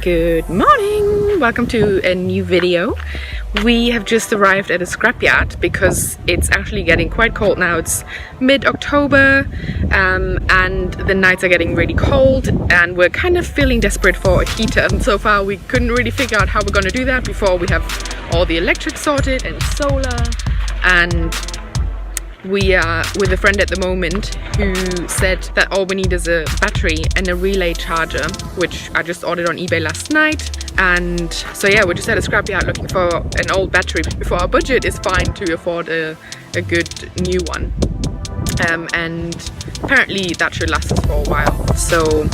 Good morning! Welcome to a new video. We have just arrived at a scrapyard because it's actually getting quite cold now. It's mid-October and the nights are getting really cold and we're kind of feeling desperate for a heater. And so far we couldn't really figure out how we're going to do that before we have all the electric sorted and solar. And we are with a friend at the moment who said that all we need is a battery and a relay charger, which I just ordered on eBay last night. And so yeah, we're just at a scrapyard looking for an old battery before our budget is fine to afford a good new one. And apparently that should last us for a while. So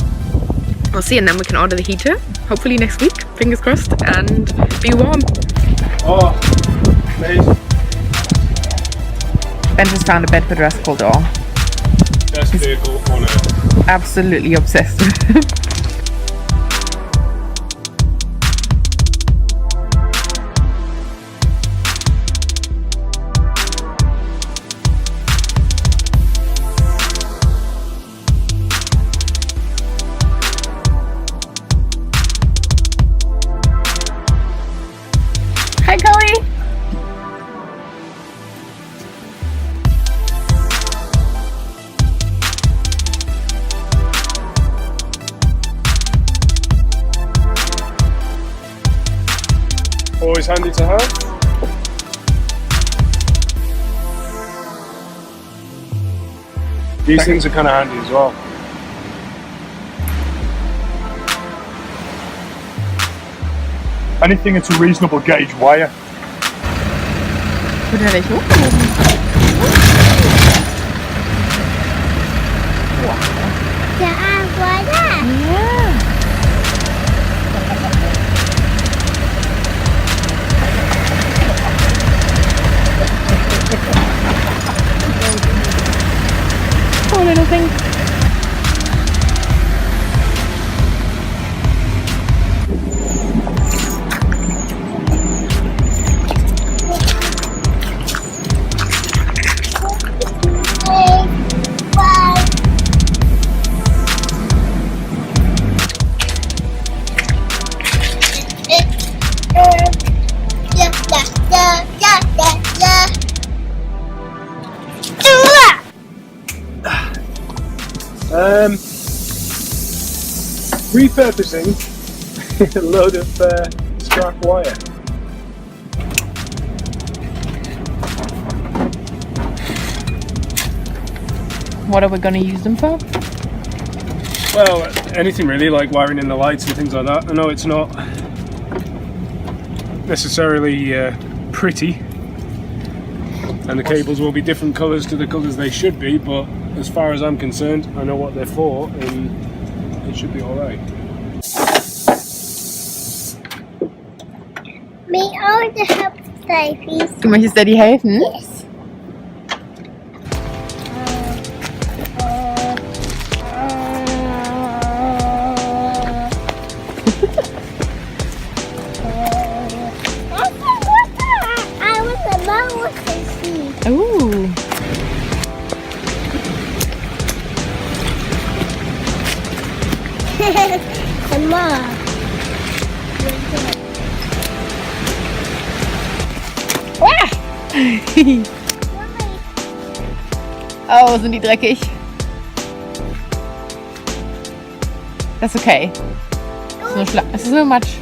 we'll see, and then we can order the heater, hopefully next week, fingers crossed, and be warm. Oh, amazing. Ben just found a bed for the rest cold door. Best vehicle on earth. Absolutely obsessed with it. Hi, Cody! Always handy to have. These things are kind of handy as well. Anything at a reasonable gauge wire. Wird er nicht hochgehoben? Der Abuela. Ja. Oh, little thing. Repurposing a load of scrap wire. What are we going to use them for? Well, anything really, like wiring in the lights and things like that. I know it's not necessarily pretty, and the cables will be different colours to the colours they should be, but as far as I'm concerned, I know what they're for and it should be alright. May I also help today, please? Du möchtest Daddy helfen? Yes. I want the mom to see. Ooh. The mom. Oh, sind die dreckig? That's okay. Es ist nur Matsch.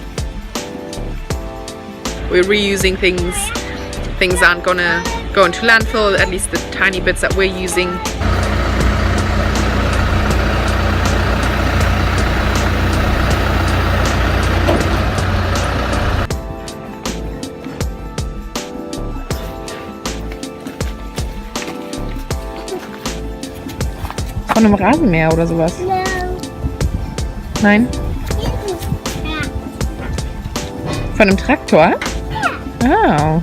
We're reusing things. Things aren't gonna go into landfill, at least the tiny bits that we're using. Von einem Rasenmäher oder sowas? No. Nein? Ja. Von einem Traktor? Ja. Oh.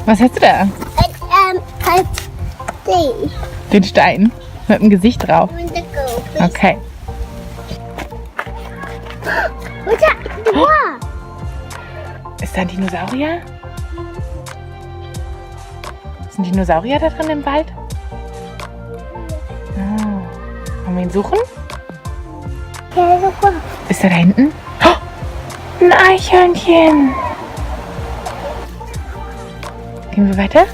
Was hast du da? Den Stein mit dem Gesicht drauf. Okay. Ist da ein Dinosaurier? Sind Dinosaurier da drin im Wald? Oh. Wollen wir ihn suchen? Ist er da hinten? Oh, ein Eichhörnchen! Gehen wir weiter?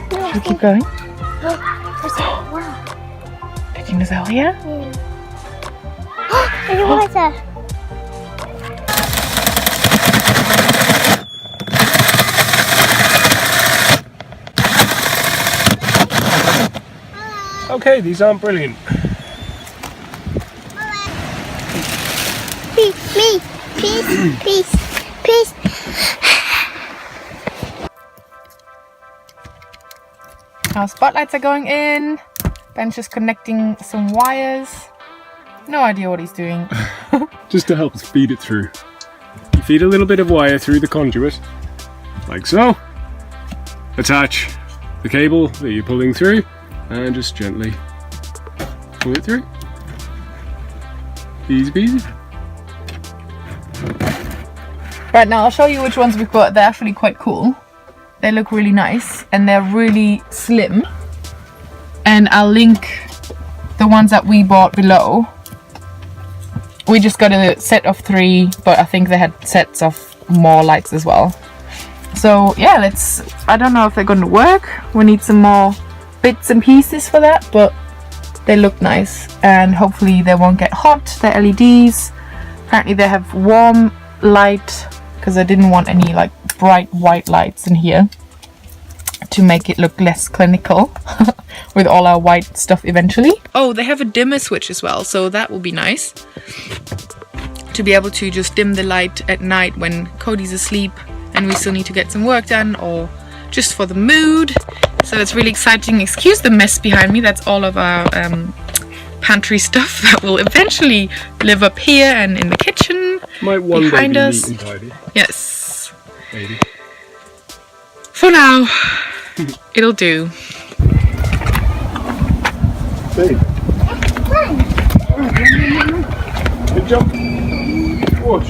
Should we keep going? Der Dinosaurier? Okay, these aren't brilliant. Peace. Our spotlights are going in. Ben's just connecting some wires. No idea what he's doing. Just to help us feed it through. You feed a little bit of wire through the conduit, like so. Attach the cable that you're pulling through and just gently pull it through. Easy peasy. Right, now I'll show you which ones we've got. They're actually quite cool. They look really nice and they're really slim. And I'll link the ones that we bought below. We just got a set of 3, but I think they had sets of more lights as well. So yeah, I don't know if they're going to work. We need some more bits and pieces for that, but they look nice and hopefully they won't get hot. They're LEDs. Apparently they have warm light because I didn't want any like bright white lights in here to make it look less clinical with all our white stuff eventually. Oh, they have a dimmer switch as well, so that will be nice to be able to just dim the light at night when Cody's asleep and we still need to get some work done, or just for the mood. So it's really exciting. Excuse the mess behind me. That's all of our pantry stuff that will eventually live up here and in the kitchen. Might one behind day be us. neat and tidy. Yes. Maybe. For now, it'll do. Hey. Good job. Whoosh.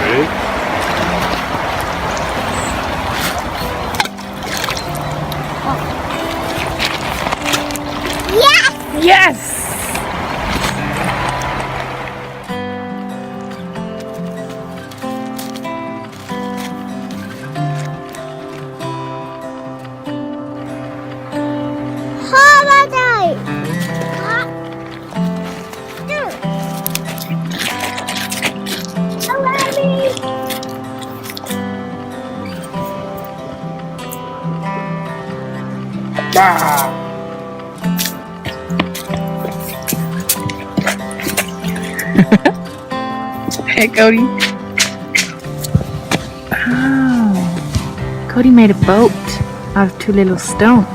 Ready? Yes! Hey, Cody. Oh, Cody made a boat out of 2 little stones.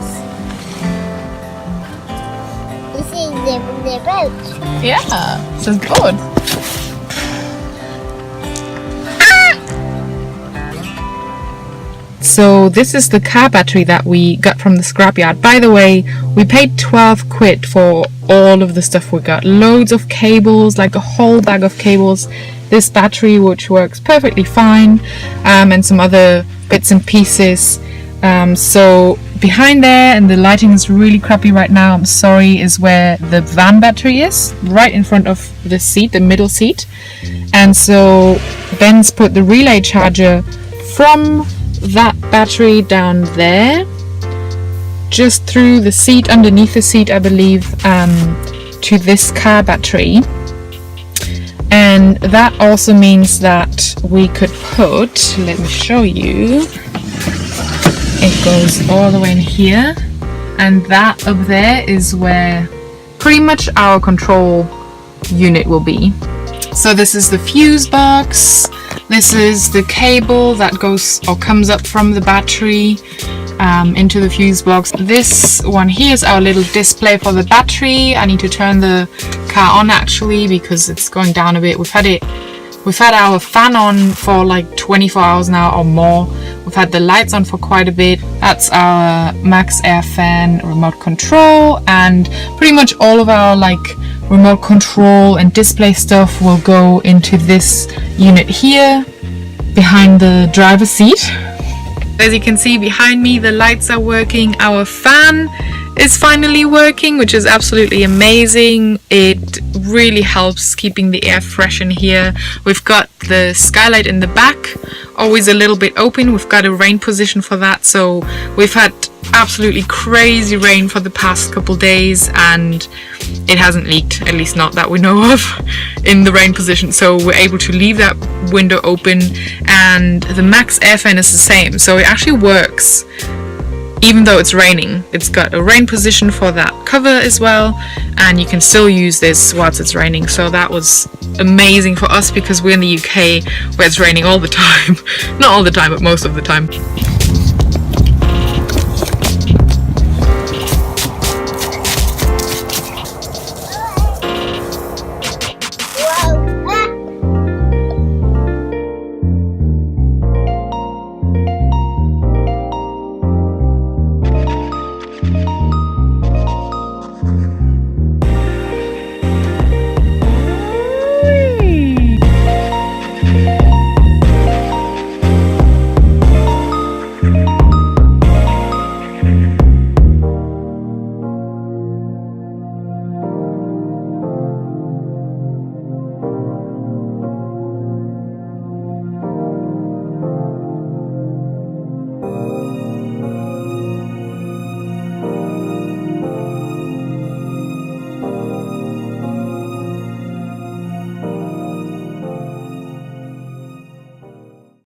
This is the boat. Yeah, this is good. So this is the car battery that we got from the scrapyard. By the way, we paid 12 quid for all of the stuff we got. Loads of cables, like a whole bag of cables. This battery, which works perfectly fine, and some other bits and pieces. So behind there, and the lighting is really crappy right now, I'm sorry, is where the van battery is, right in front of the seat, the middle seat. And so Ben's put the relay charger from that battery down there, just through the seat, underneath the seat I believe, to this car battery. And that also means that we could put, let me show you, it goes all the way in here, and that up there is where pretty much our control unit will be. So this is the fuse box. This is the cable that goes or comes up from the battery into the fuse box. This one here is our little display for the battery. I need to turn the car on actually because it's going down a bit. We've had it We've had our fan on for like 24 hours now or more. We've had the lights on for quite a bit. That's our Max Air fan remote control, and pretty much all of our like remote control and display stuff will go into this unit here behind the driver's seat. As you can see behind me, the lights are working. Our fan is finally working, which is absolutely amazing. It really helps keeping the air fresh in here. We've got the skylight in the back, always a little bit open. We've got a rain position for that, so we've had absolutely crazy rain for the past couple days and it hasn't leaked, at least not that we know of, in the rain position, so we're able to leave that window open. And the Max Air fan is the same, so it actually works even though it's raining. It's got a rain position for that cover as well, and you can still use this whilst it's raining. So that was amazing for us because we're in the UK where it's raining all the time. Not all the time, but most of the time.